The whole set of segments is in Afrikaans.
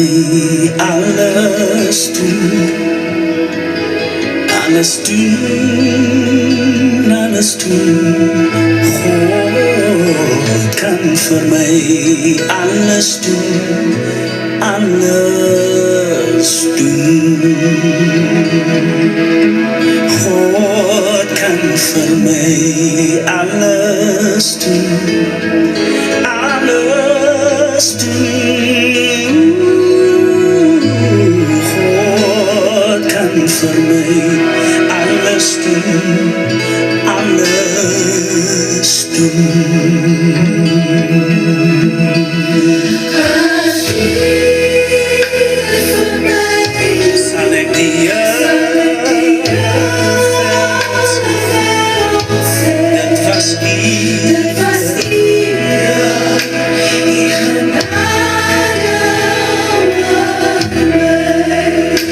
mij alles doen. Alles doen, alles doen. God kan voor mij alles doen, alles doen. God kan voor mij alles doen, alles doen. God kan voor mij alles doen, alles doen. Zal ik die dat was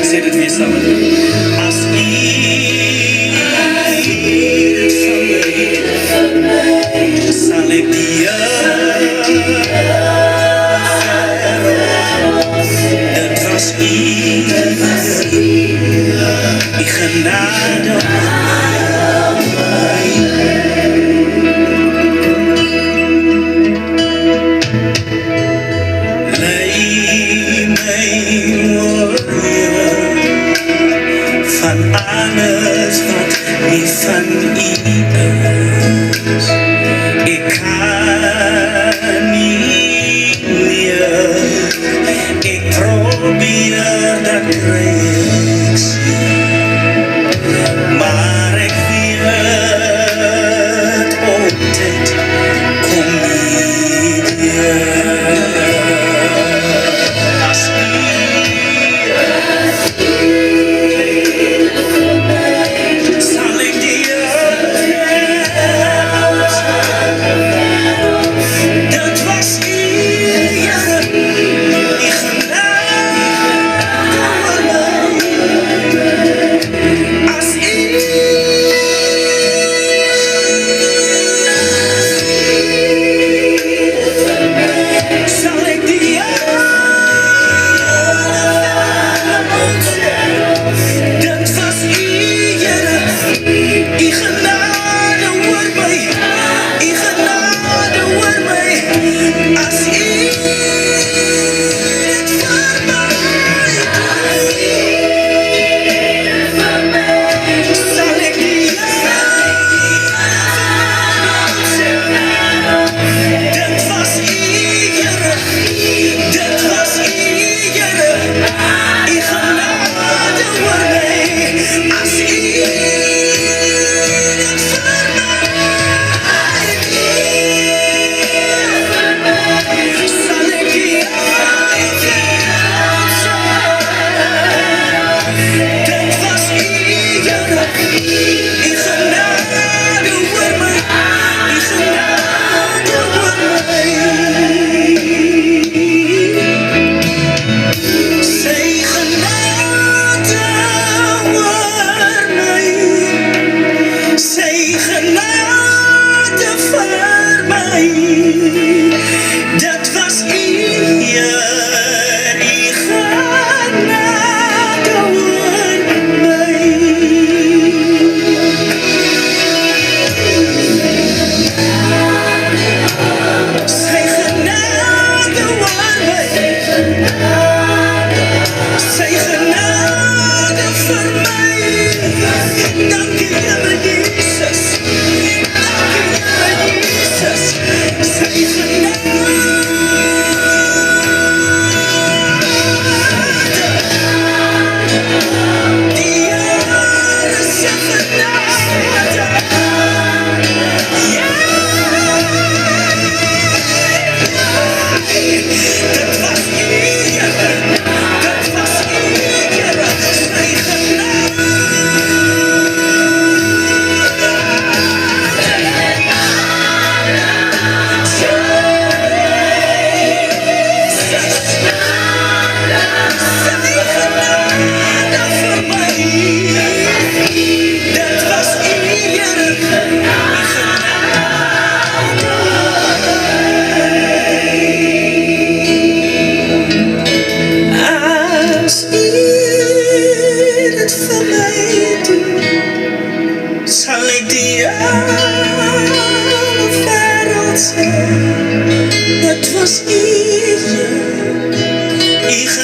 Zeg het weer samen. Als het van mij, zal ik die dat was die genade op mij. Leid mij van alles wat niet van u is. Ik kan niet meer. Ik probeer dat rechts, maar ik weet altijd kom niet weer. Als zal ik die dat was die genade.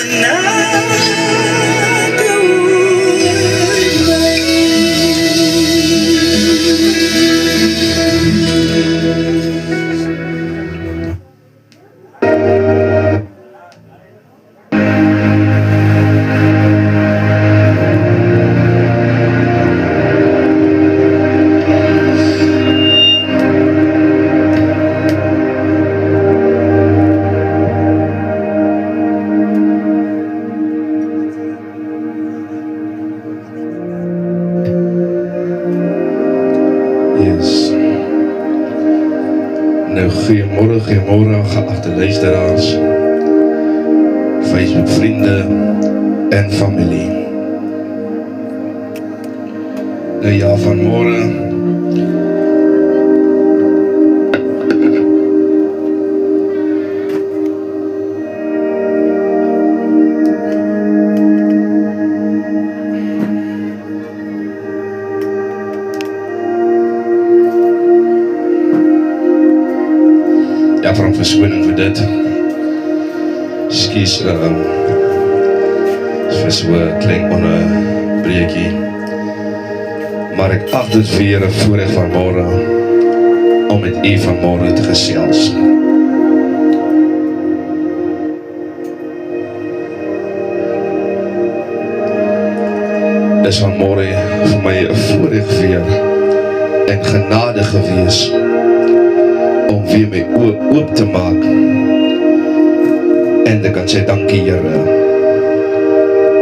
genade Yes. Nou, goeiemôre geagte luisteraars, Facebook vriende en familie. Nou ja, vanmôre ja, van verskoning vir dit. Ekskuus, vir so 'n klein onderbreekie. Maar ek ag dit weer 'n voorreg vanmôre om met u vanmôre te gesels. Dis vanmôre vir my 'n voorreg weer en genade gewees om weer my oop te maak en te kan sê dankie Here,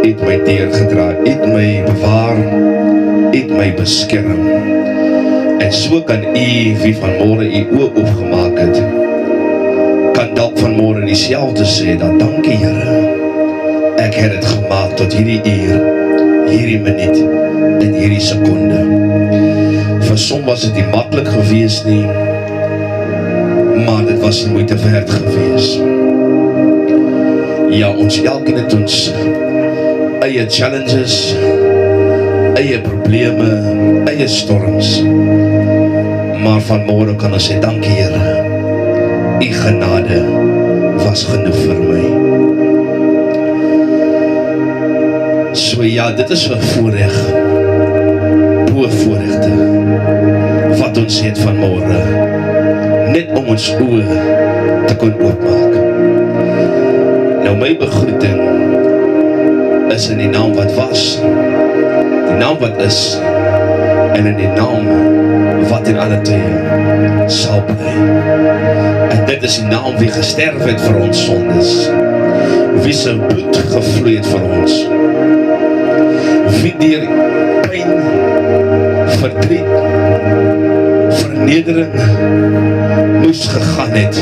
U het my deurgedra, U het my bewaar, U het my beskerm, en so kan U wie vanmôre U oë oopgemaak het, kan dalk vanmôre dieselfde sê, dat dankie Here, ek het dit gemaak tot hierdie uur, hierdie minuut en hierdie sekonde. Vir som was dit nie maklik gewees nie, maar dit was nie moeite werd gewees. Ja, ons elkeen het ons eie challenges, eie probleme, eie storms, maar vanmôre kan ons sê, dankie Here, U genade was genoeg vir my. So ja, dit is 'n voorreg, bo voorregte, wat ons het vanmôre, net om ons oë te kon oopmaak. Nou my begroeting is in die naam wat was, die naam wat is, en in die naam wat in alle tye sal bly. En dit is die naam wie gesterf het vir ons sondes, wie sy bloed gevloei het vir ons, wie deur pyn, verdriet, vernedering moes gegaan het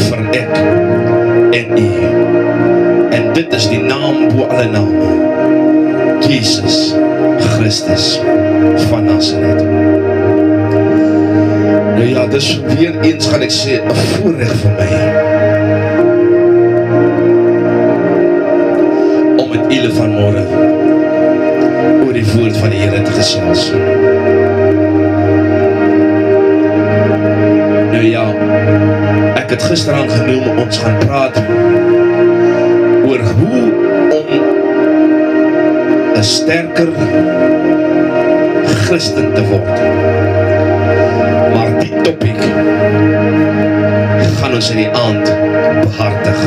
vir ek en u. En dit is die naam bo alle name, Jesus Christus van Nazareth. Nou ja, dis weer eens gaan ek sê, 'n voorreg vir my om met julle vanmôre oor die woord van die Here te gesels. Nou ja, ek het gisteraan genoem, ons gaan praat oor hoe om 'n sterker Christen te word. Maar die topic gaan ons in die aand behartig.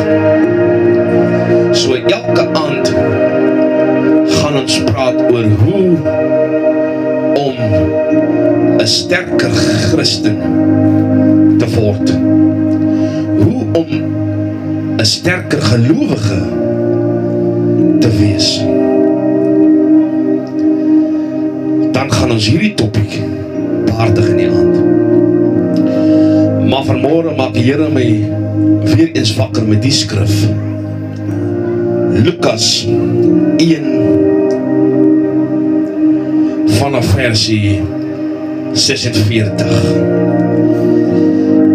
So elke aand gaan ons praat oor hoe om 'n sterker Christen te word. Hoe om 'n sterker gelowige te wees. Dan gaan ons hierdie topic behartig in die aand. Maar vanmôre maak die Here my weer eens wakker met die skrif. Lukas 1 vanaf versie 46.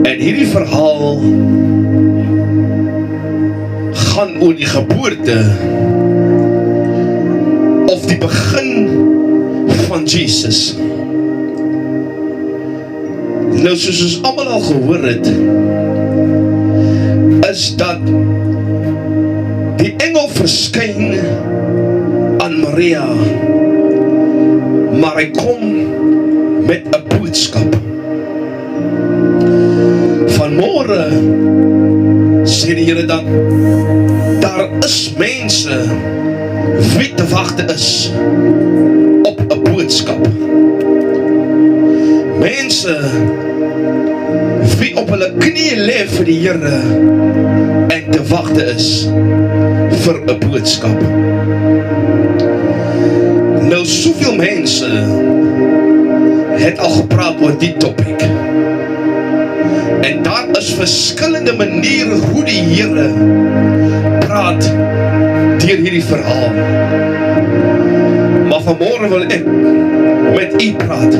En hierdie verhaal gaan oor die geboorte of die begin van Jesus. Nou, soos ons almal al gehoor het, is dat die engel verskyn aan Maria, maar hy kom met 'n boodskap. Vanmôre sê die Here dat daar is mense wie te wagte is op 'n boodskap. Mense wie op hulle knieë lê vir die Here en te wagte is vir 'n boodskap. Nou soveel mense het al gepraat oor die topik. En daar is verskillende maniere hoe die Here praat deur hierdie verhaal. Maar vanmôre wil ek met u praat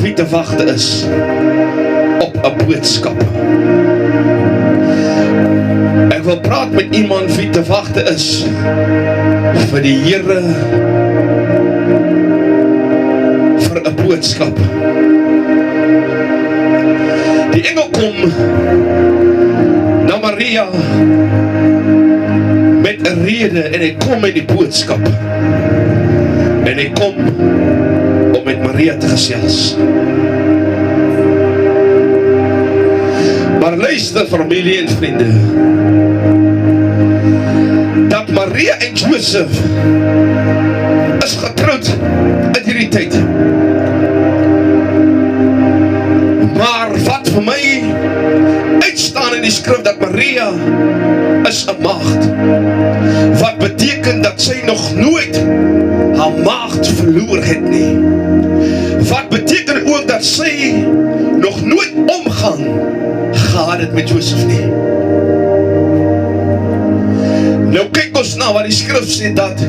wie te wagte is op 'n boodskap. Ek wil praat met iemand wie te wagte is vir die Here vir 'n boodskap. Die engel kom na Maria met 'n rede en hy kom met die boodskap. En hy kom om met Maria te gesels. Maar luister familie en vriende, dat Maria en Josef is getroud in hierdie tyd. Maar wat vir my uitstaan in die skrif, dat Maria is 'n maagd. Wat beteken dat sy nog nooit haar maagd verloor het nie. Wat beteken ook dat sy nog nooit omgang gehad het met Josef nie. Nou kyk ons na wat die skrif sê, dat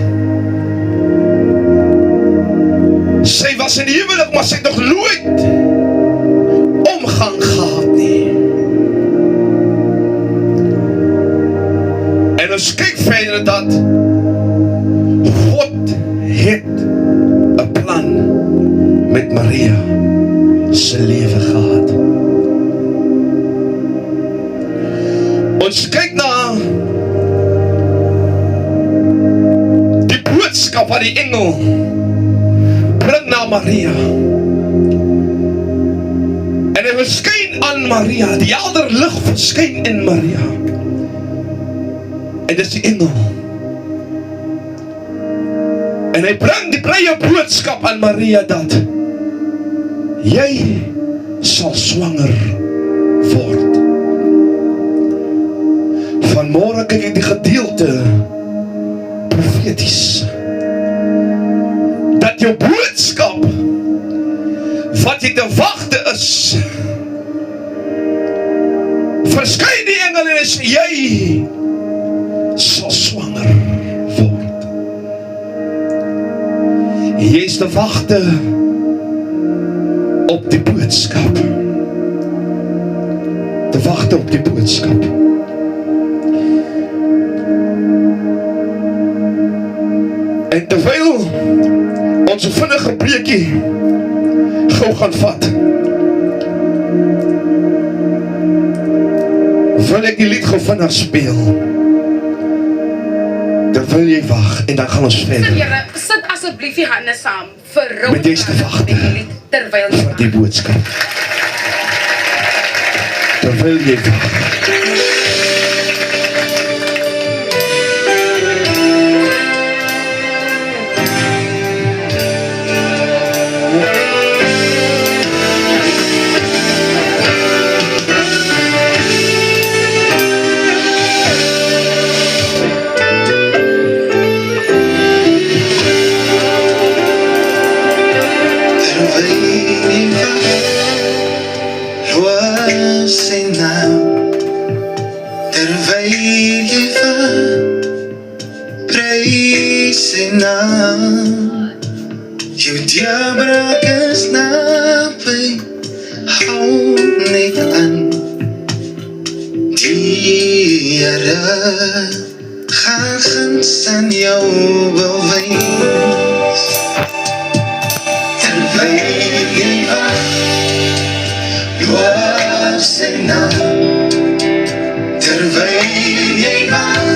sy was in die huwelik, maar sy het nog nooit omgang gehad nie. En ons kyk verder dat God het 'n plan met Maria se lewe gehad. Ons kyk na die boodskap wat die engel bring na Maria. En hy verskyn aan Maria, die helder lig verskyn in Maria. En dis die engel. En hy bring die blye boodskap aan Maria dat jy sal swanger word. Vanmôre kyk ek die gedeelte profeties. Dat jou boodskap wat jy te wagte is, verskyn die engel en sê jy sal swanger word. Jy is te wagte op die boodskap. Te wagte op die boodskap. En terwyl ons 'n vinnige preekie gou gaan vat, wil ek die lied gou vinnig speel. Terwyl jy wag en dan gaan ons verder. Here, sit asseblief die hande saam vir Robert. Met jy te wagte terwyl jy vir die boodskap. Terwyl jy wag. Jou deurbraak is naby, hou net aan. Die Here gaan guns aan jou bewys. Terwyl jy wag, loop sy naam. Terwyl jy wag,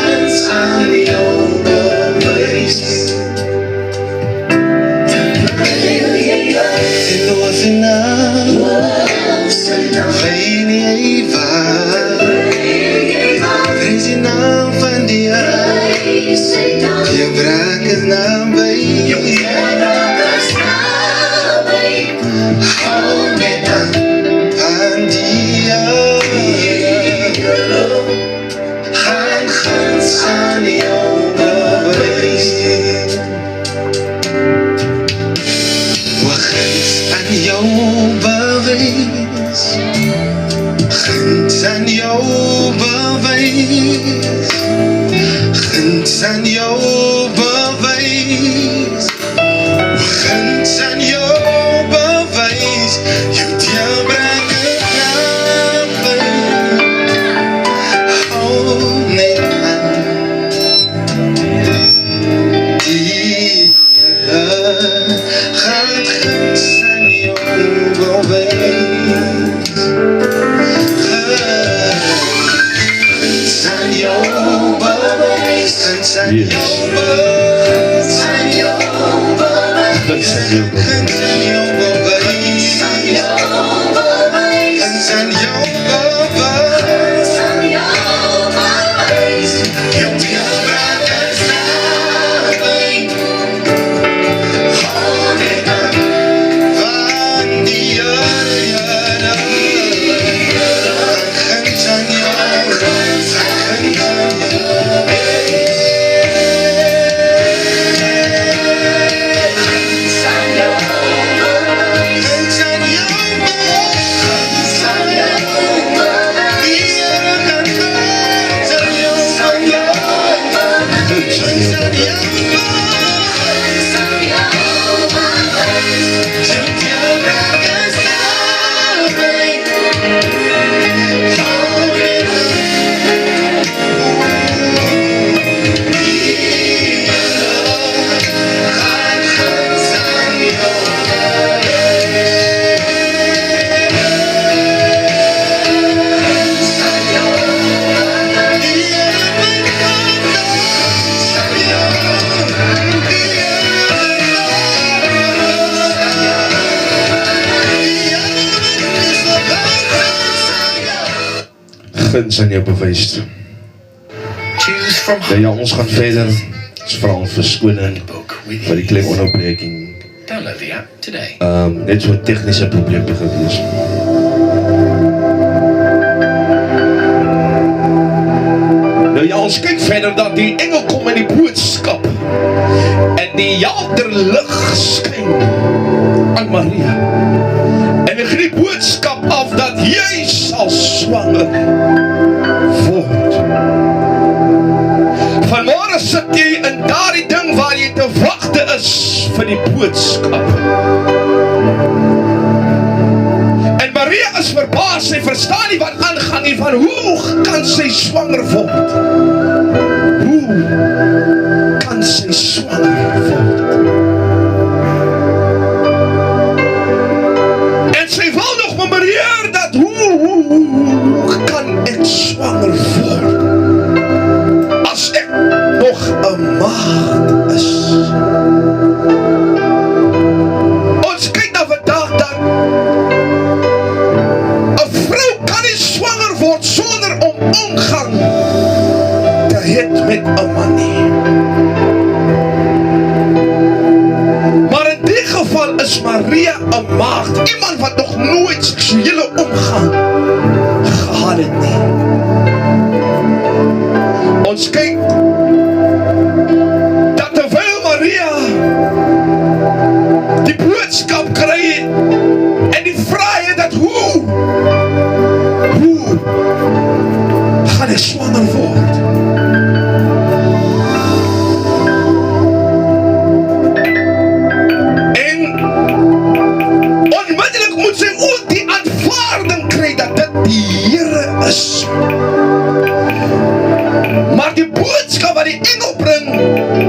hands aan jou bewys. Dit was enough. Geen jy waar. Prijs die naam van die Heer. Jou braak is naby. Hou net aan die Heer. Gaan gans aan jou bewys. Gans aan jou bewys. Gans aan jou bewys. Gans aan jou bewys. Gans aan jou bewys. Jou deurbraak is naby. Hou net aan die Heer. Gaan gans aan jou bewys. Gans aan jou bewys. Gans aan Yes. jou bewys. Gans aan jou bewys. Guns aan jou bewys. Gans aan jou bewys. Gans aan jou bewys. Jou deurbraak is naby. Hou net aan van die Heer. Gans aan jou. Gans aan Guns aan jou bewys. Choose from Ja, ons gaan verder. Ons vra om verskoning book with vir die klein onderbreking. Download the app today. Net so 'n tegniese probleem gewees. Nou ja, ons kyk verder dat die engel kom in die boodskap en die helder lig skyn aan Maria. En hy gee die boodskap af dat jy sal swanger word. Vanmôre sit jy in daardie ding waar jy te wagte is vir die boodskap. En Maria is verbaas, sy verstaan nie wat aangaan nie, van hoe kan sy swanger word? Hoe kan sy swanger word? En sy wil nog met Maria dat hoe kan ek swanger word? As ek nog 'n maagd is. Ons kyk na vandag dat 'n vrou kan nie swanger word sonder om omgang te hê met 'n man nie. Maar in die geval is Maria 'n maagd, iemand wat nog nooit seksuele omgang gehad het nie. Ons kyk dat terwyl Maria die boodskap kry en die vraag dat hoe gaan ek swanger word? En onmiddellik moet sy ook die aanvaarding kry dat dit die Here is. Maar die boodskap wat die engel bring,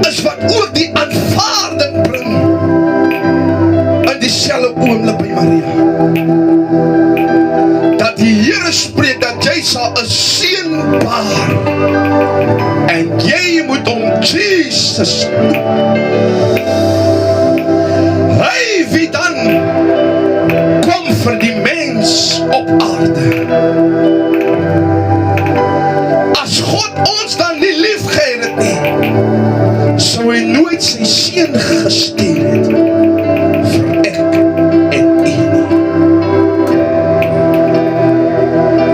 is wat ook die aanvaarding bring in dieselfde oomblik by Maria. Dat die Here spreek dat jy sal 'n seun baar en Jesus. Hy wie dan kom vir die mens op aarde. As God ons dan nie lief gehad het nie, sou hy nooit sy seun gestuur het vir ek en u nie.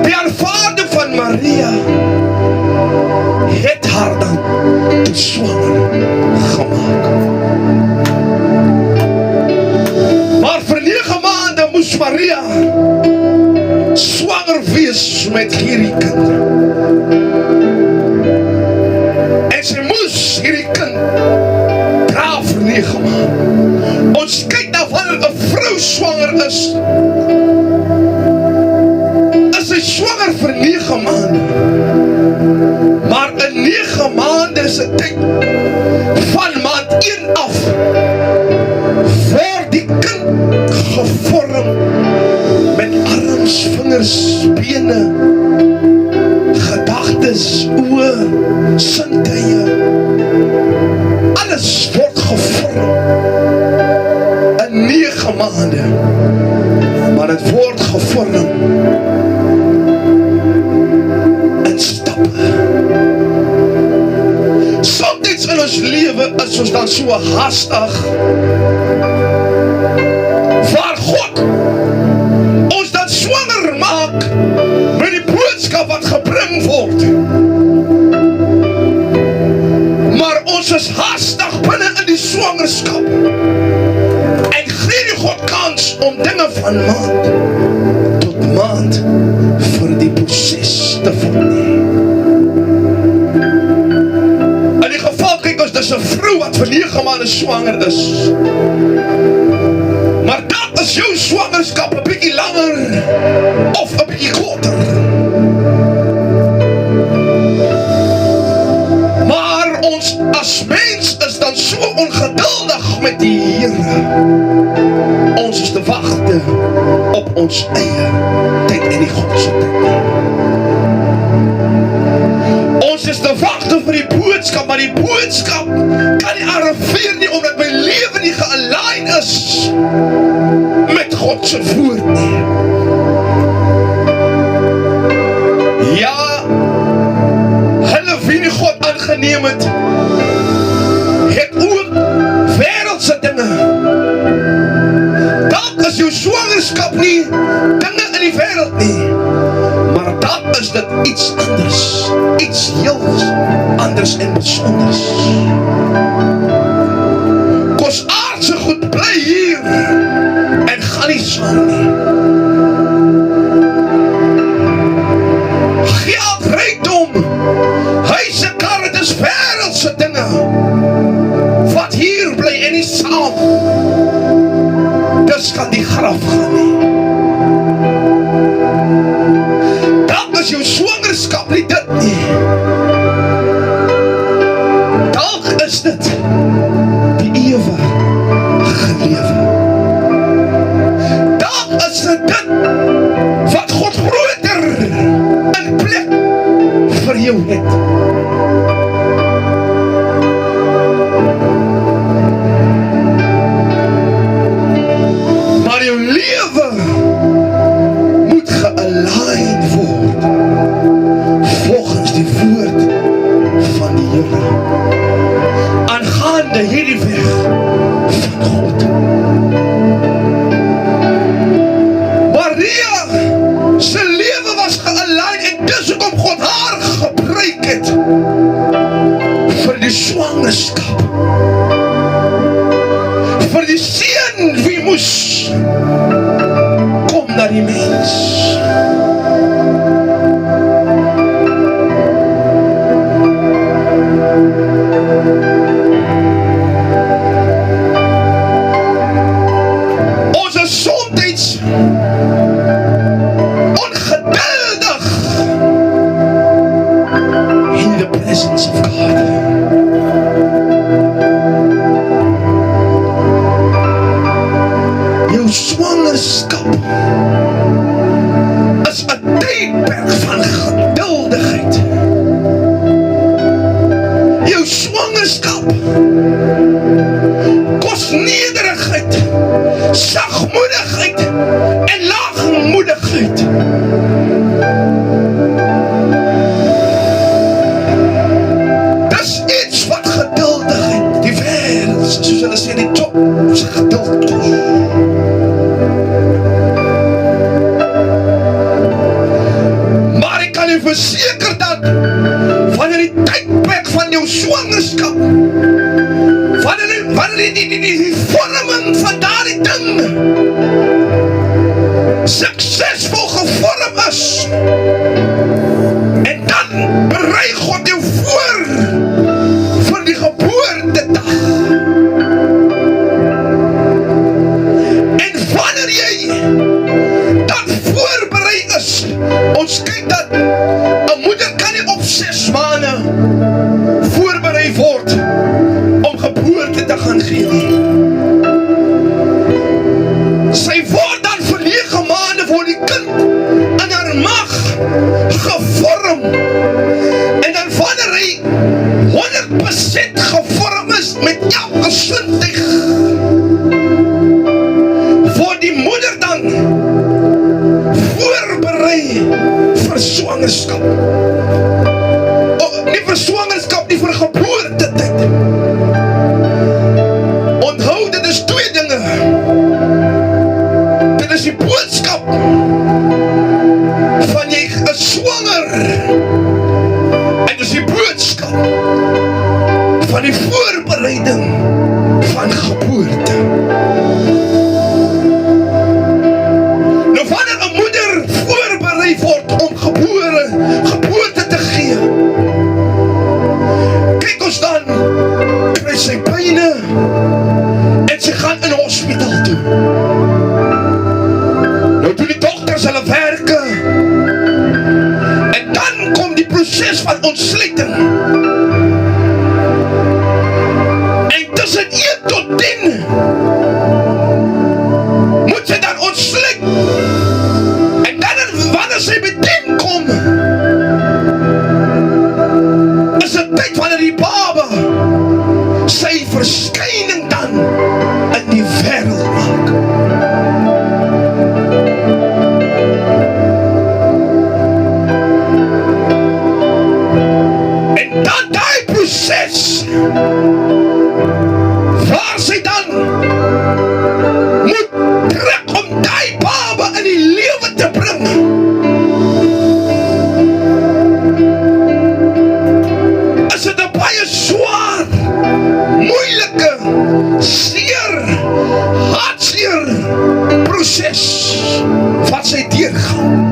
Die aanvaarding van Maria het haar dan toe swanger gemaak. Maar vir 9 maande moes Maria swanger wees met hierdie kind. En sy moes hierdie kind dra vir 9 maande. Ons kyk na wanneer 'n vrou swanger is sy swanger vir 9 maande. Maar in 9 maande is 'n tyd van maand 1 af word die kind gevorm met arms, vingers, bene, gedagtes, oë, sintuie. Alles word gevorm in 9 maande. Maar dit word gevorm in stappe. Soms in ons lewe is ons dan so haastig, waar God ons dan swanger maak met die boodskap wat gebring word. Maar ons is haastig binne in die swangerskap en gee die God kans om dinge van maand tot maand vir die proses te volneem. In die geval, kyk ons, dis 'n vrou wat vir 9 maande swanger is. Maar dat is jou swangerskap 'n bietjie langer of 'n bietjie korter. Maar ons as mens is dan so ongeduldig met die Here. Ons is te wagte op ons eie tyd en die God se tyd. Ons is te wagte vir die boodskap, maar die boodskap kan nie arriveer nie, omdat my lewe nie gealign is met God se woord nie. Ja, hulle wie nie God aangeneem het ook wêreldse dinge. Dalk is jou swangerskap nie dinge in die wêreld nie, maar dat is dit iets anders, iets heel anders en besonders. Kos aardse goed bly hier en gaan nie saam nie. Geld, rykdom, huise, karre, dis wêreldse dinge wat hier bly en nie saam. Dis kan die graf gaan nie. Dat is jou swangerskap nie dit nie. Dalk is dit die ewige lewe. Dalk is dit wat God groter in plek vir jou het. Maar jou lewe moet gealign word volgens die woord van die Here aangaande hierdie weg van God. Maria se lewe was gealign en dis hoekom God haar gebruik het vir die swangerskap, vir die seun wie moes kom na die mens. Ons is soms ongeduldig in the presence of God. Jou swangerskap is boodskap kos nederigheid, sagmoedigheid en laagmoedigheid. Dis iets wat geduldigheid, die wêreld, soos hulle sê, die job, se geduld kos. Maar ek kan u verseker dat wanneer die tydperk van jou swangerskap, wanneer die vorming van daardie ding suksesvol gevorm is, en dan berei God jou voor vir die geboortedag. En wanneer jy dan voorberei is, ons kyk dat 'n moeder kan nie op 6 maande voorberei word om geboorte te gaan gee nie. Sy word dan vir 9 maande word die kind in haar mag gevorm. En dan wanneer hy 100% gevorm is met elke sintuig, word die moeder dan voorberei vir swangerskap. Nie vir swangerskap, nie vir geboortetyd. Onthou, dit is 2 dinge. Dit is die boodskap van jy is swanger, en dit is die boodskap van die voorbereiding van geboorte. Nou wanneer 'n moeder voorberei word om geboorte te gee, kyk ons dan, kry sy pyne en sy gaan in 'n hospitaal toe. Nou doen die dokters hulle werke, en dan kom die proses van ontsluiting. En tussen 1 tot 10 moet sy dan ontsluit. En dan wanneer sy by 10 kom, is dit tyd wanneer die baba sy verskyning dan in die wêreld maak. En dan die proses waar sy dan moet trek om die baba in die lewe te bring. Is dit 'n baie swaar, moeilike, seer, hartseer proses wat sy deurgaan.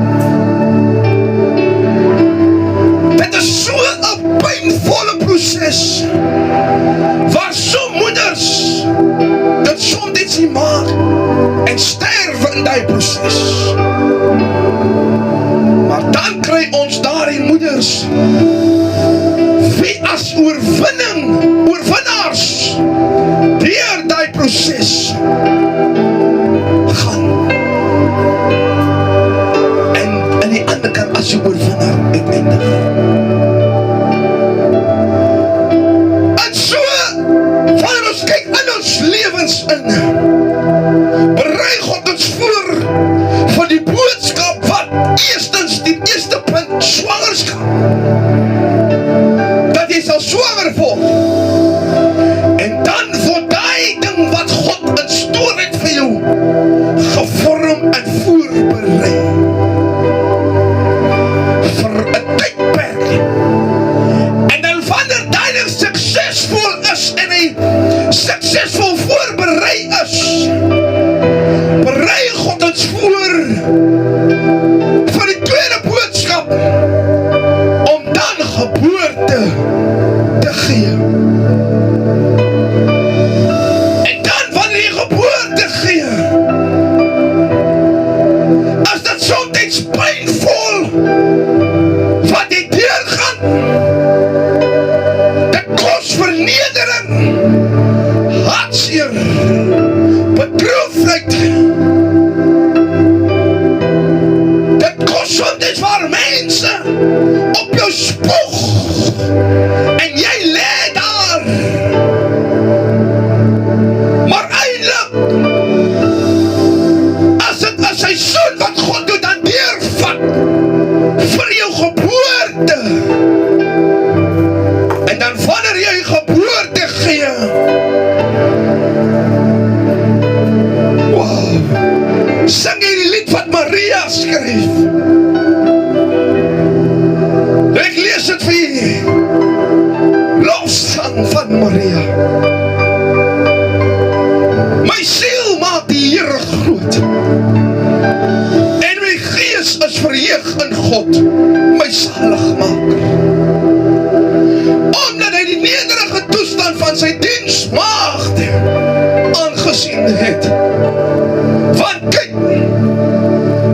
Dit is so 'n pynvolle proses waar so moeders dit soms nie maak en sterwe in die proses. Maar dan kry ons daarin moeders wie as oorwinnaars deur die proses gaan. En aan die ander kant as jy oorwinnaar uiteindig. En so, wanneer ons kyk in ons lewens in, berei God ons voor van die boodskap wat eerstens, die eerste punt, swangerskap. Dat jy sal swanger word. En dan word die ding wat God in stoor het vir jou gevorm en voorberei vir 'n tydperk. En dan wanneer die ding suksesvol is en hy suksesvol voorberei is, berei God ons voor vir die tweede boodskap om dan geboorte te gee. En dan wanneer jy geboorte gee, is dit soms pynvol wat jy deurgaan. Dit kos vernedering, hartseer, bedroefdheid. Dit kos soms waar mense op jou spoeg en jy lê daar van Maria. My siel maak die Here groot. En my gees is verheug in God, my saligmaker. Omdat hy die nederige toestand van sy diensmaagde aangesien het. Want kyk,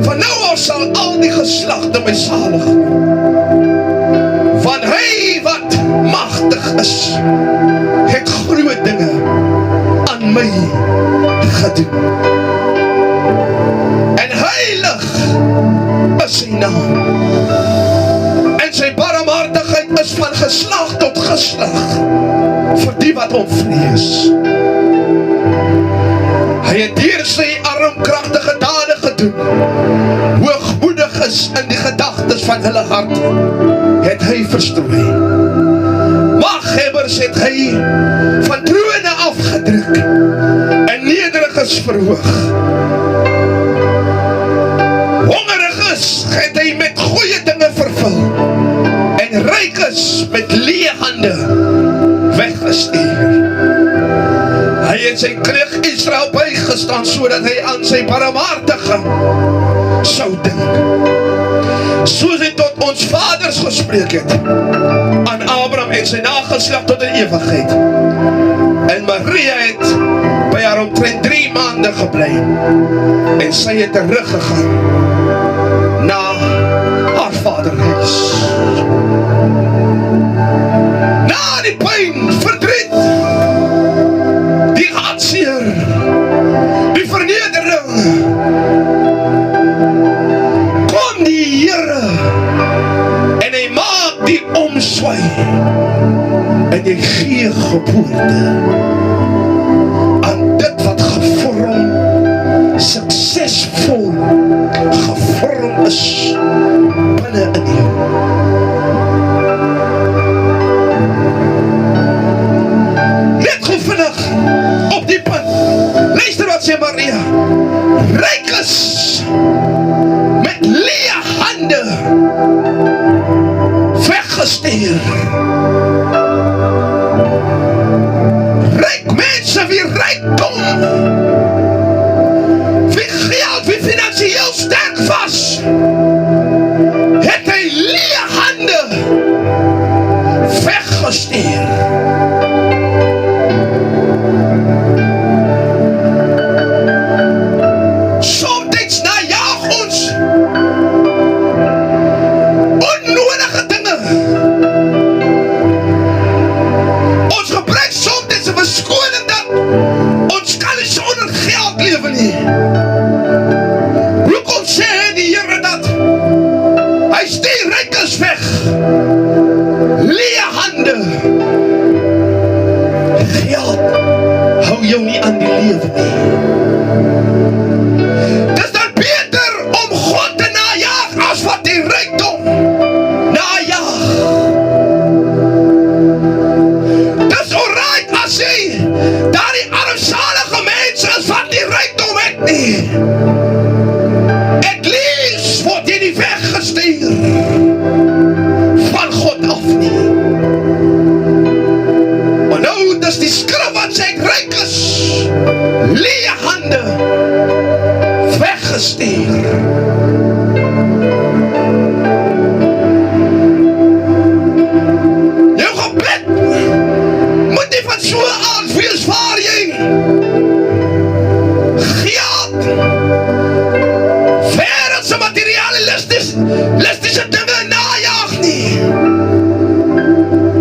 van nou af sal al die geslagte my salig noem. Want hy wat magtig is, het groot dinge aan my gedoen. En heilig is sy naam. En sy barmhartigheid is van geslag tot geslag vir die wat hom vrees. Hy het deur sy armkragtige dade gedoen. Hoogmoedig is in die gedagtes van hulle hart, het hy verstrooi. Maghebbers het hy van trone afgedruk en nederiges verhoog. Hongeriges het hy met goeie dinge vervul en rykes met leë hande weggestuur. Hy het sy knegt Israel bygestaan, sodat hy aan sy barmhartige sou dink. Soos hy tot ons vaders gespreek het, aan Abraham en sy nageslag tot in ewigheid. En Maria het by haar omtrent 3 maande gebly, en sy het teruggegaan na haar vaderhuis. Na die pyn, verdriet, die hartseer, die vernedering, kom die Here en hy maak die omswaai en hy gee geboorte aan dit wat gevorm, suksesvol gevorm is binne in jou. Net goed vinnig op die punt. Luister wat sê Maria. Ryk is met leë hande weggestuur. Ryk mense wie rykdom, wie geld, wie finansieel sterk was, het hy leë hande weggestuur. Somtyds najag ons onnodige dinge. Ons gebruik somtyds 'n verskoning dat ons kan nie sonder geld lewe nie. Hoekom sê die Here dat hy stuur rykes weg, leë hande? Geld hou jou nie aan die lewe nie. Dis dan beter om God te najag as wat die rykdom najag. Dis alright as jy daar die armsalige mense is wat die rykdom het nie. At least word jy nie weggestuur van God af nie. Maar nou, dis die skrif wat sê ek ryk is, leë hande weggestuur. Jou gebed moet nie van so aard wees waar jy geld, wêreldse materialistische dinge najag nie,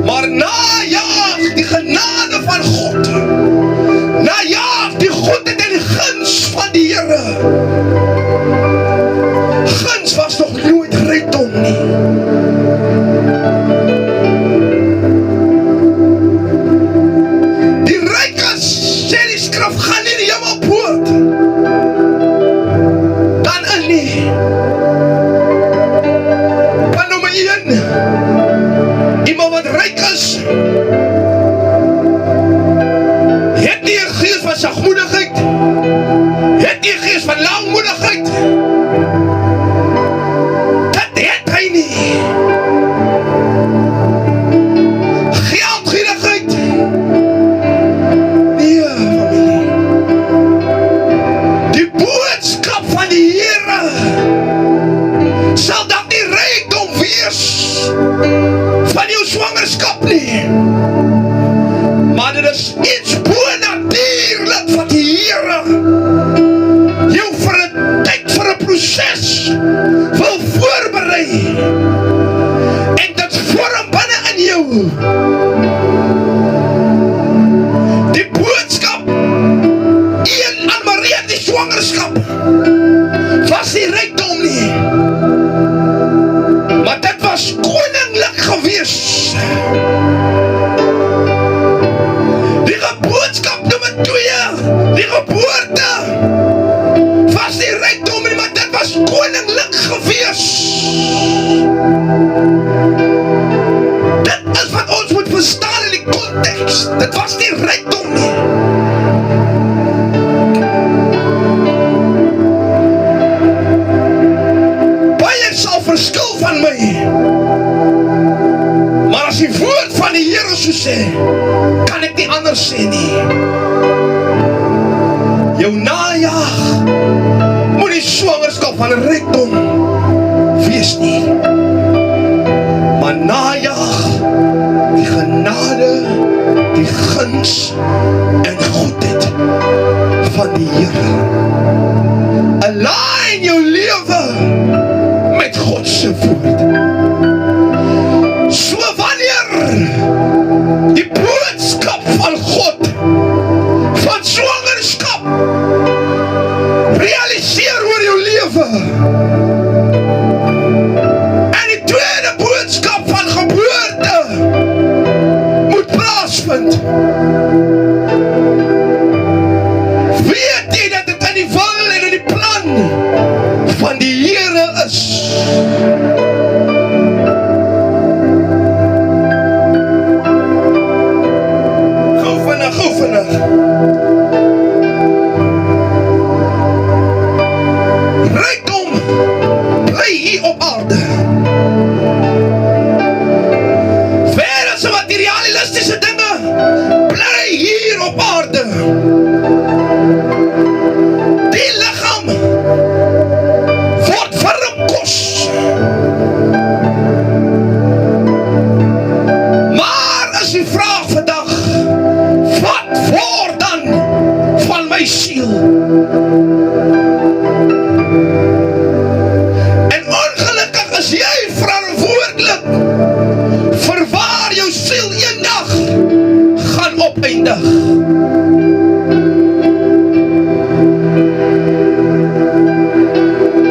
maar najag die genade van God, najag die goedheid en die guns van die Here. Guns was nog nooit rykdom nie. Die rykes, sê die skrif, gaan nie die hemelpoort dan in nie. Want nommer 1, iemand wat ryk is, het nie 'n gees van sagmoedigheid, het nie 'n gees van langmoedigheid. Dat het hy nie. Geldgierigheid dit is iets bonatuurlik wat die Here jou vir 'n tyd, vir 'n proses wil voorberei. En dit vorm binne in jou die boodskap. Een aan Maria die swangerskap was nie rykdom nie, maar dit was koninglik gewees. Die boodskap nummer 2, die geboorte was nie rykdom nie, maar dit was koninglik gewees. Dit is wat ons moet verstaan in die konteks. Dit was nie rykdom nie. Baie sal verskil van my, maar as die woord van die Here so sê, kan ek nie anders sê nie. Jou najaag moet die swangerskap van rykdom wees nie, maar najaag die genade, die guns en goedheid van die Here. Align jou lewe met God se woord. So wanneer die boodskap van God van swangerskap realiseer oor jou lewe, en die tweede boodskap van geboorte moet plaasvind, weet jy dat dit in die wil en in die plan van die Here is. Gou vinnig. Rykdom bly hier op aarde. Wêreldse materialistiese dinge bly hier op aarde. Die liggaam word warm kos. Maar is die vraag vandag, wat word dan van my siel? En ongelukkig is jy verantwoordelik vir waar jou siel eendag gaan opeindig.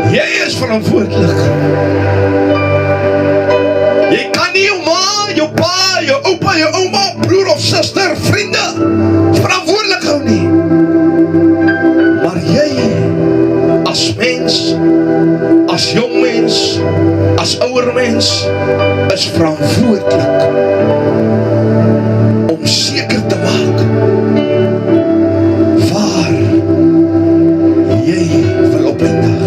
Jy is verantwoordelik. Jy kan nie jou ma, jou pa, jou oupa, jou ouma, broer of suster, vriende verantwoordelik hou nie. Maar jy as mens, as jong mens, as ouer mens, is verantwoordelik om seker te maak waar jy wil opeindig.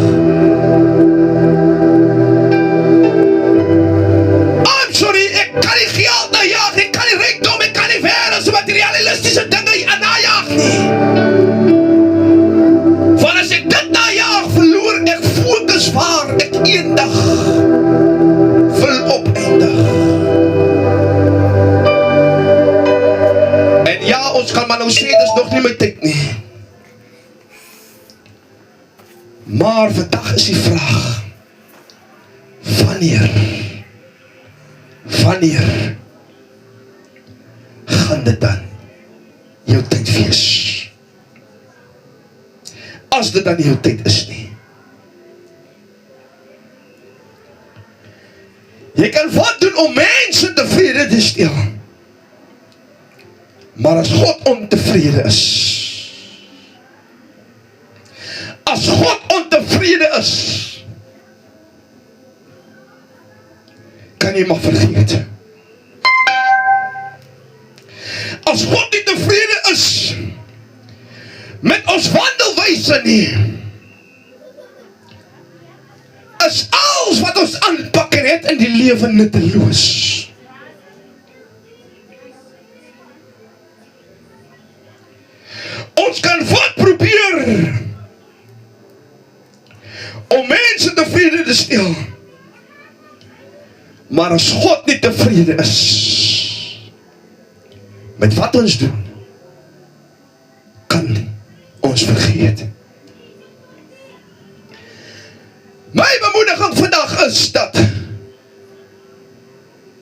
I'm sorry, ek kan nie geld najag, ek kan nie rykdom, ek kan nie wêreldse materialistische dinge najag nie. Want as ek dit najag, verloor ek fokus waar ek eendag wil opeindig. En ja, ons kan maar nou sê, dit is nog nie my tyd nie. Maar vandag is die vraag, wanneer gaan dit dan jou tyd wees? As dit dan nie jou tyd is nie. Jy kan wat doen om mense tevrede te stel, maar as God ontevrede is, kan jy maar vergeet. As God nie tevrede is met ons wandelwyse nie, is alles wat ons aanpak en het in die lewe nutteloos. Ons kan wat probeer om mense tevrede te stel, maar as God nie tevrede is met wat ons doen, het. My bemoediging vandag is dat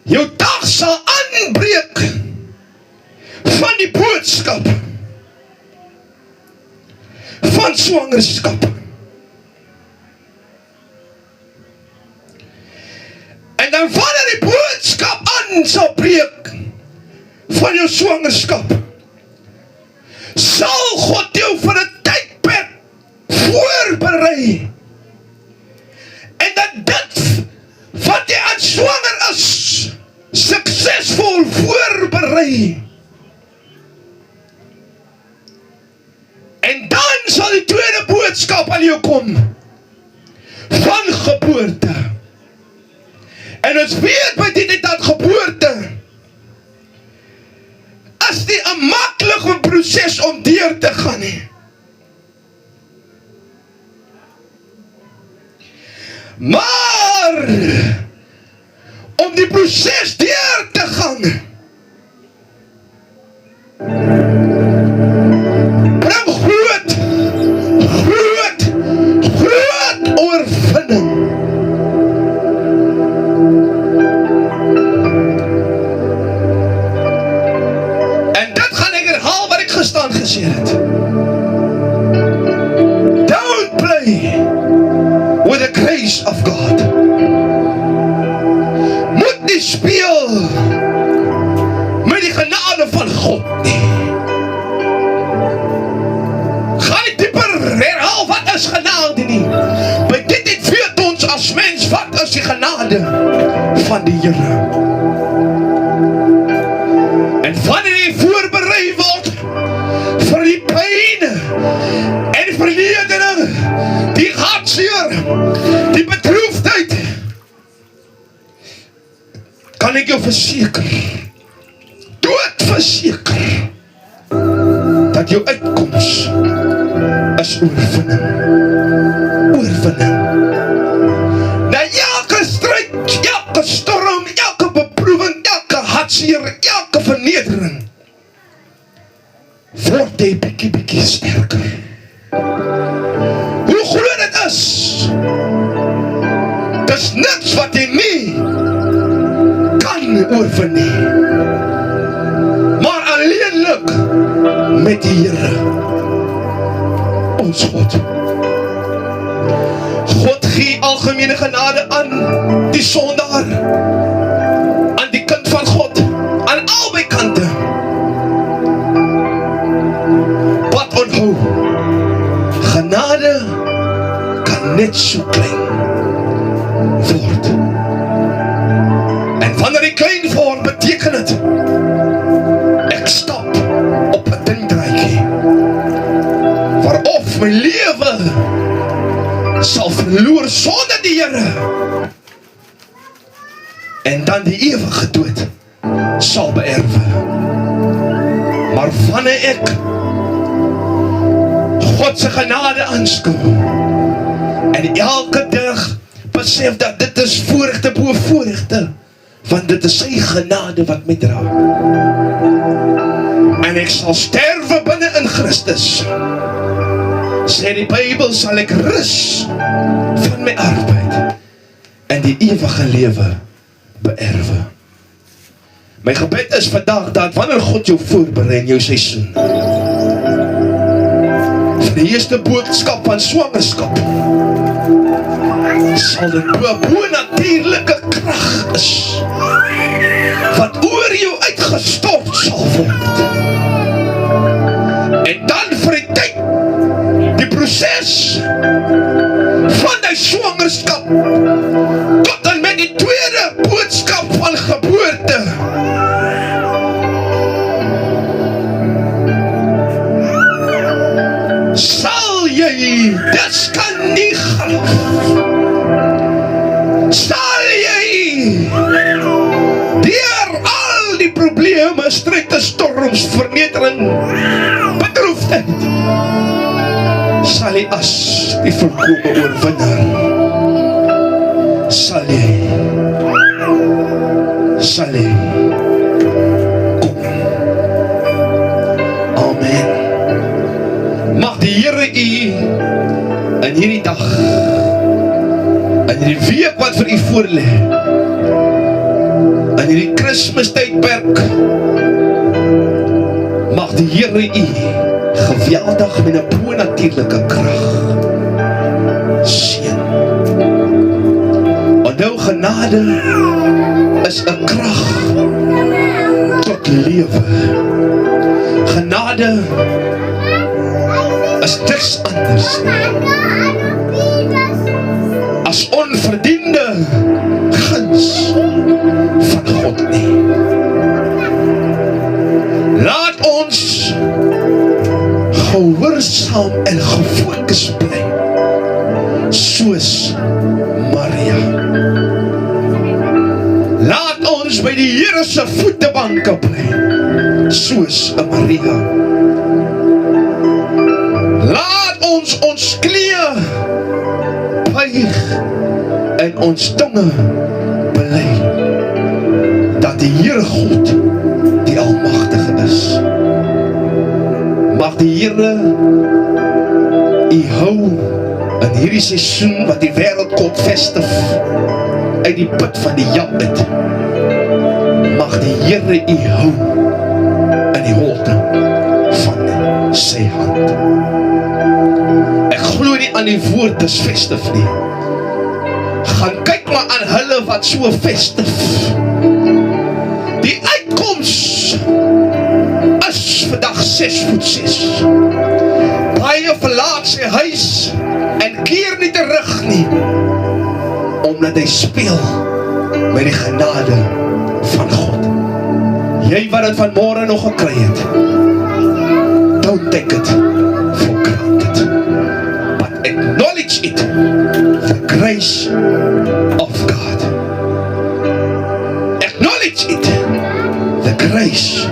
jou dag sal aanbreek van die boodskap van swangerskap. En dan wanneer die boodskap aan sal breek van jou swangerskap, sal God jou vir 'n tydperk voorberei. En dat dit wat jy aan swanger is, suksesvol voorberei. En dan sal die tweede boodskap aan jou kom van geboorte. En ons weet by dit dat geboorte is nie 'n maklike proses om deur te gaan nie. Maar om die proses deur te gaan, bring groot oorwinning. En dit gaan ek herhaal wat ek gister gesê het. Don't play with the grace of God. Moet nie speel met die genade van God nie. Ga nie dieper herhaal wat is genade nie. By dit weet ons as mens wat is die genade van die Here. En wanneer jy voorberei word vir die pyn en die vernedering, die hartseer, die bedroefdheid, kan ek jou verseker, dood verseker, dat jou uitkoms is oorwinning. Na elke stryd, elke storm, elke beproewing, elke hartseer, elke vernedering, word jy bietjie sterker. Hoe groot dit is, dis niks wat jy nie kan oorwin nie. Maar alleenlik met die Here, ons God. God gee algemene genade aan die sondaar, aan die kind van God, aan albei kante. Wat onthou, genade kan net so klein word. En wanneer die klein word, beteken het, ek stap op 'n dun draadjie, waarof my lewe sal verloor sonder die Here. En dan die ewige dood sal beerwe. Maar wanneer ek God se genade aanskou en elke dag besef dat dit is voorregte bo voorregte, want dit is sy genade wat my dra. En ek sal sterwe binne in Christus. Sê die Bybel, sal ek rus van my arbeid en die ewige lewe beerwe. My gebed is vandag dat wanneer God jou voorberei in jou seisoen, vir die eerste boodskap van swangerskap, sal dit bo-natuurlike krag is, wat oor jou uitgestort sal word. En dan vir die tyd, die proses van die swangerskap, tot en met die tweede boodskap van geboorte, sal jy, dis kan nie geloof, sal jy deur al die probleme, strydte, storms, vernedering, bedroefdheid, sal jy as die volkome oorwinnaar, sal jy kom. Amen. Mag die Here U in hierdie dag, in hierdie week wat vir U voorlê, in hierdie Kersfees tydperk, mag die Here U geweldig met 'n bonatuurlike krag seën. Onthou, genade is 'n krag tot lewe. Genade is niks anders as onverdiende guns van God nie. Laat ons gehoorsaam en gefokus bly, soos Maria. Laat ons by die Here se voetebanke bly, soos 'n Maria. Laat ons knieë buig en ons tonge bely dat die Here God die Almagtige is. Mag die Here U hou in hierdie seisoen wat die wêreld God vestig uit die put van die jap uit. Mag die Here U hou in die holte van sy hand. Ek glo nie aan die woord is vestig nie. Gaan kyk maar aan hulle wat so vestig. Die uitkoms is vandag 6'6". Baie verlaat sy huis en keer nie terug nie, omdat hy speel met die genade van God. Jy wat het vanmorgen nog gekry het, don't take it for granted, but acknowledge it, the grace of God. Acknowledge it, the grace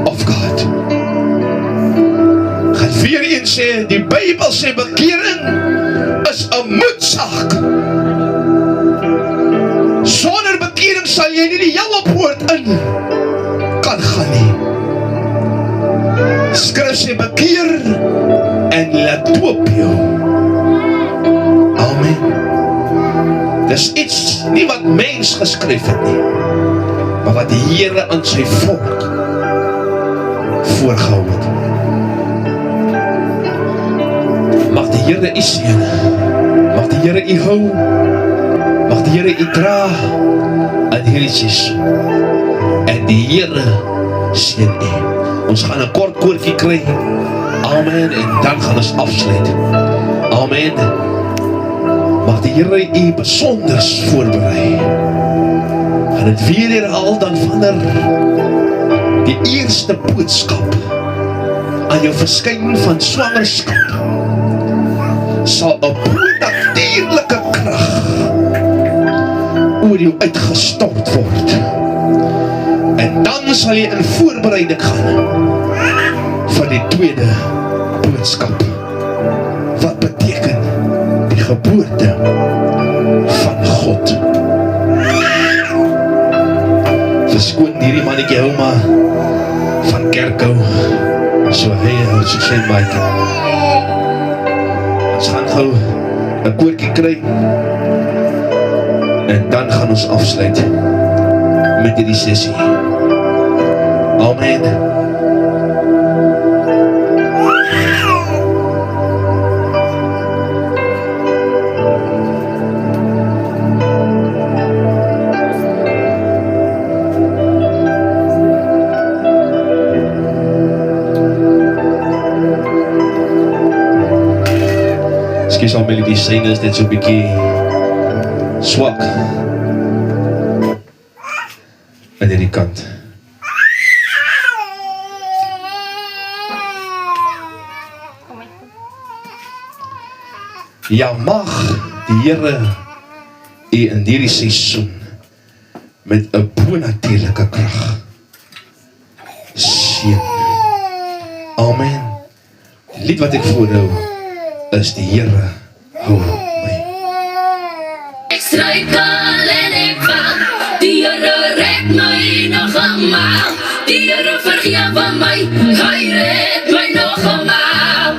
of God. Gaan weer eens sê, die Bybel sê bekering is 'n moedsaak. Sonder bekering sal jy nie die Hemelpoort in kan gaan nie. Skrif sê bekeer en laat doop jou. Amen. Dis iets nie wat mens geskryf het nie, maar wat die Here aan sy volk voorgehou het. Mag die Here U seën, mag die Here U hou, mag die Here U dra in hierdie seisoen, en die Here seën U. Ons gaan 'n kort koortjie kry, amen, en dan gaan ons afsluit, amen. Mag die Here U besonders voorberei. Gaan het weer herhaal dan vander die eerste boodskap aan jou verskyn van swangerskap sal 'n bonatuurlike krag oor jou uitgestort word. En dan sal jy in voorbereiding gaan van die tweede boodskap, wat beteken die geboorte van God. Verskoon hierdie mannetjie hou maar van Kerkhou, so hy hou so sy maatjie. Ons gaan gou 'n koortjie kry en dan gaan ons afsluit met hierdie sessie. Amen. Ekskuus al my die syne is net so 'n bietjie swak aan hierdie kant. Ja, mag die Here U in hierdie seisoen met 'n bonatuurlike krag seën. Amen. Die lied wat ek voorhou is die Here hou my. Ek struikel en ek val, die Here red my nog eenmaal. Die Here vergewe my, hy red my nog eenmaal.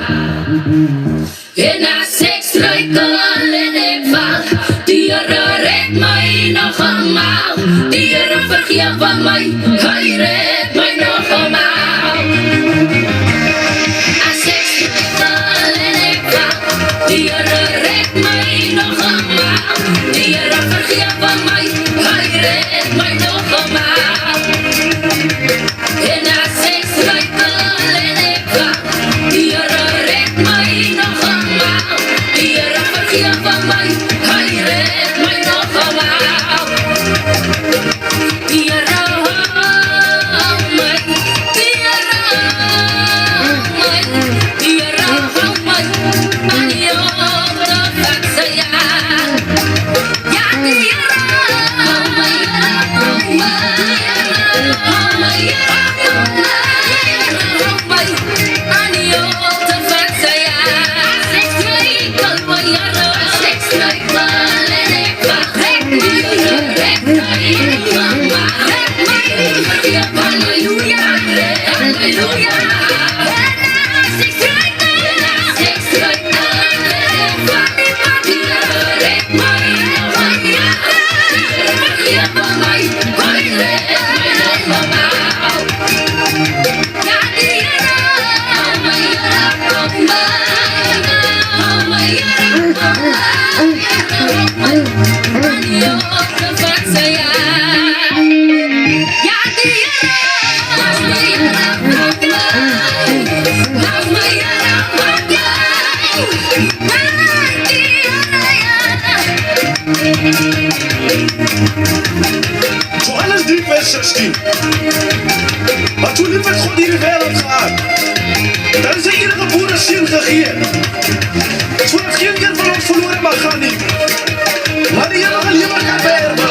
vergewe my, hy red my nog almaal. As ek struikel en ek val, die Here red my nog almaal. Die Here vergewe my, hy red my nog almaal. En as ek struikel en ek val, die Here red my nog almaal. Die Here vergewe my, hy red my nog almaal. Die Here hou my, die Here hou my, die Here hou my, aan die hande van sy hand. Ja, die Here hou my, hou my, hou my, hou my, aan die hande van sy hand. Ek struikel, my Here, ek struikel en ek val, red my, red my, Halleluja, halleluja. En as ek struikel, die Here red my, vergewe my, hy red my nog almaal. Ja, die Here hou my, hou my, hou my, hou my, aan die hande van sy hand. Ja, die Here hou my, hou my, Johannes 3 vers 16. Maar toe lief het God hierdie wêreld gehad, dan is hy enige gebore seun gegee, sodat geen een van ons verlore mag gaan nie, maar die ewige lewe kan beerwe.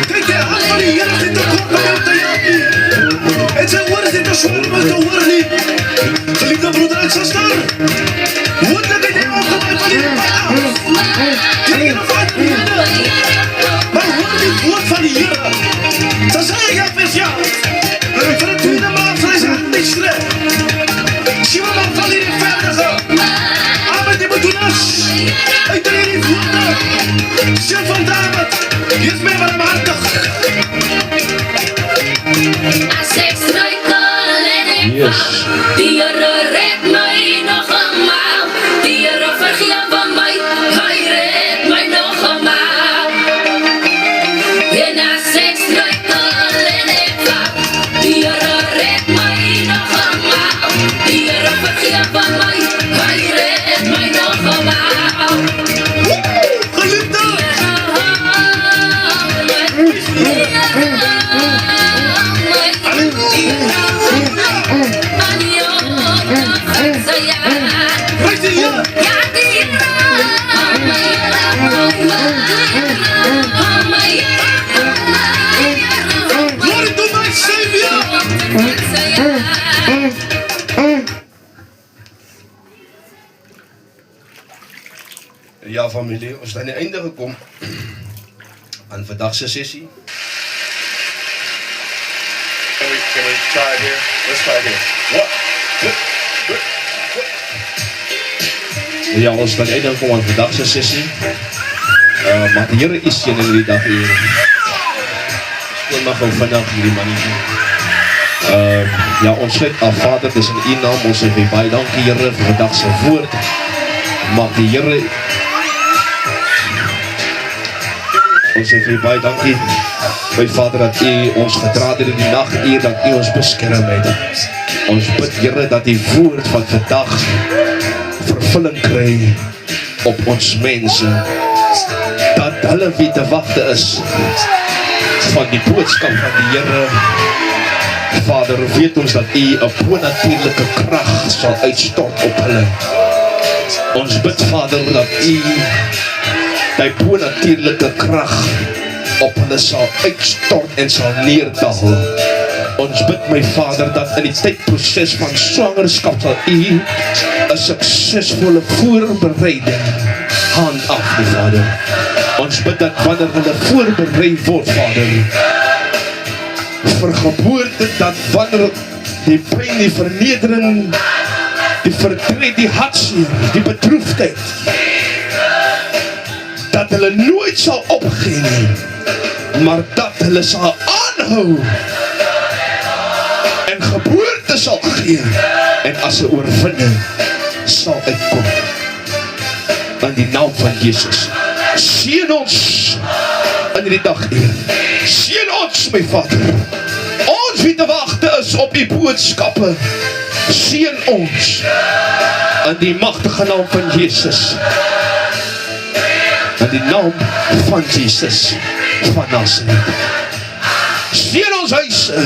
Kyk, die hand van die Here is nie te kort om jou te help nie, en sy oor is nie te swaar om ons te hoor nie. Geliefde broeder en suster, wonderlik het hy opgemaak van hierdie pad af. Die Here vat die Here, maar hoor die woord van die Here. Jesaja vers 11, vir die tweede maal sal hy sy hand nie strek. Siwa man van die rechtvaardige, Ahmed die bedoelers, uit die woorde, Seun van David, wees my barmhartig. As ek struikel en ek val, die Here red my nog almaal. Die Here vergewe my, hy red my nog almaal. En as ek struikel en ek val, die Here red my nog almaal. Die Here vergewe my, hy red my nog almaal. Geliefde, prijs die Here. Glory to my Savior. Ja familie, ons het aan die einde gekom aan vandag se sessie. Can we try it here? Let's try it here. What? Ja, ons het aan die einde gekom aan vandag se sessie. Maar die Here is seën in die dag hier. Skoon mag gou vandag hierdie mannetjie. Ja, ons sluit af, Vader, dis in U naam, ons sê baie dankie Here vir vandag se woord. Mag die Here, ons sê baie dankie, my Vader, dat U ons gedra het in die naguur, dat U ons beskerm het. Ons bid, Here, dat die woord van vandag vervulling kry op ons mense, dat hulle wie te wagte is van die boodskap van die Here. Vader, weet ons dat U 'n bonatuurlike krag sal uitstort op hulle. Ons bid, Vader, dat U die bonatuurlike krag op hulle sal uitstort en sal neerdal. Ons bid, my Vader, dat in die tydproses van swangerskap sal U 'n suksesvolle voorbereiding hand af, my Vader. Ons bid dat wanneer hulle voorbereid word, Vader, vir geboorte, dat wanneer die pyn, die vernedering, die verdriet, die hartseer, die bedroefdheid, dat hulle nooit sal opgee nie, maar dat hulle sal aanhou en geboorte sal gee en as 'n oorwinning sal uitkom in die naam van Jesus. Seën ons in die dag, Heer. Seën ons, my Vader. Ons wie te wagte is op die boodskappe. Seën ons in die magtige naam van Jesus. In die naam van Jesus van Nazareth. Seën ons huise.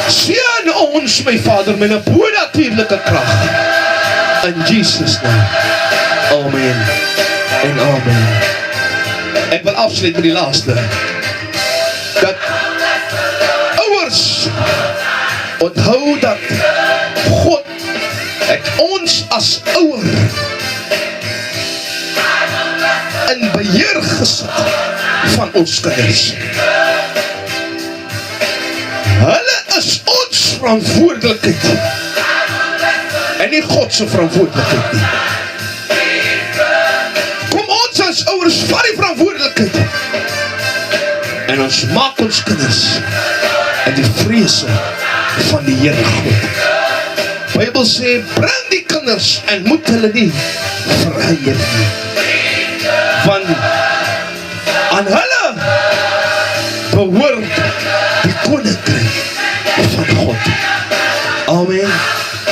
Seën ons, my Vader, met 'n bonatuurlike krag. In Jesus naam. Amen en amen. Ek wil afsluit met die laaste. Dat ouers onthou dat God het ons as ouer in beheer gesit van ons kinders. Hulle is ons verantwoordelikheid en nie God se verantwoordelikheid nie. Kom ons as ouers vat die verantwoordelikheid en ons maak ons kinders in die vrese van die Here God. Bybel sê, bring die kinders en moet hulle nie verhinder nie. Want aan hulle behoort die koninkryk van God. Amen.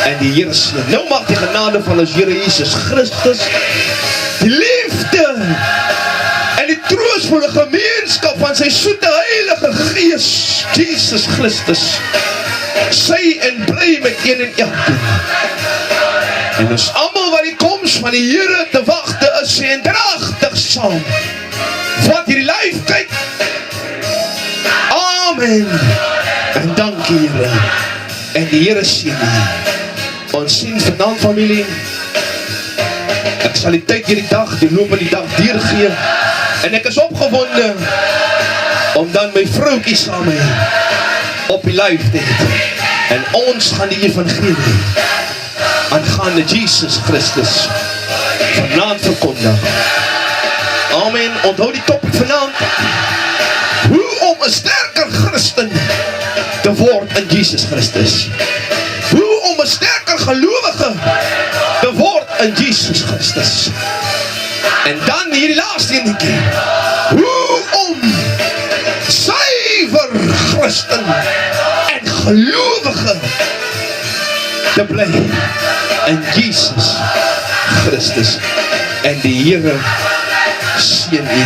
En die Here sê, nou mag die genade van ons Here Jesus Christus, die liefde en die troostvolle gemeenskap van sy soete heilige Gees, Jesus Christus, sy en bly met een en elkeen. En ons almal wat die koms van die Here te wagte is, en dragtig saam, wat hierdie lyf kyk. Amen. En dankie, Here. En die Here sien nie. Ons sien vanaand, familie. Ek sal die tyd hierdie dag, die loop van die dag deurgee. En ek is opgewonde om dan my vroukie saam mee op die lyf te hê. En ons gaan die evangelie aangaande Jesus Christus vanaand verkondig. Amen. Onthou die topic vanaand. Hoe om 'n sterker Christen te word in Jesus Christus. Hoe om 'n sterker gelowige te word in Jesus Christus. En dan hierdie laaste enetjie. Hoe om suiwer Christen en gelowige te bly in Jesus Christus. En die Here seën u.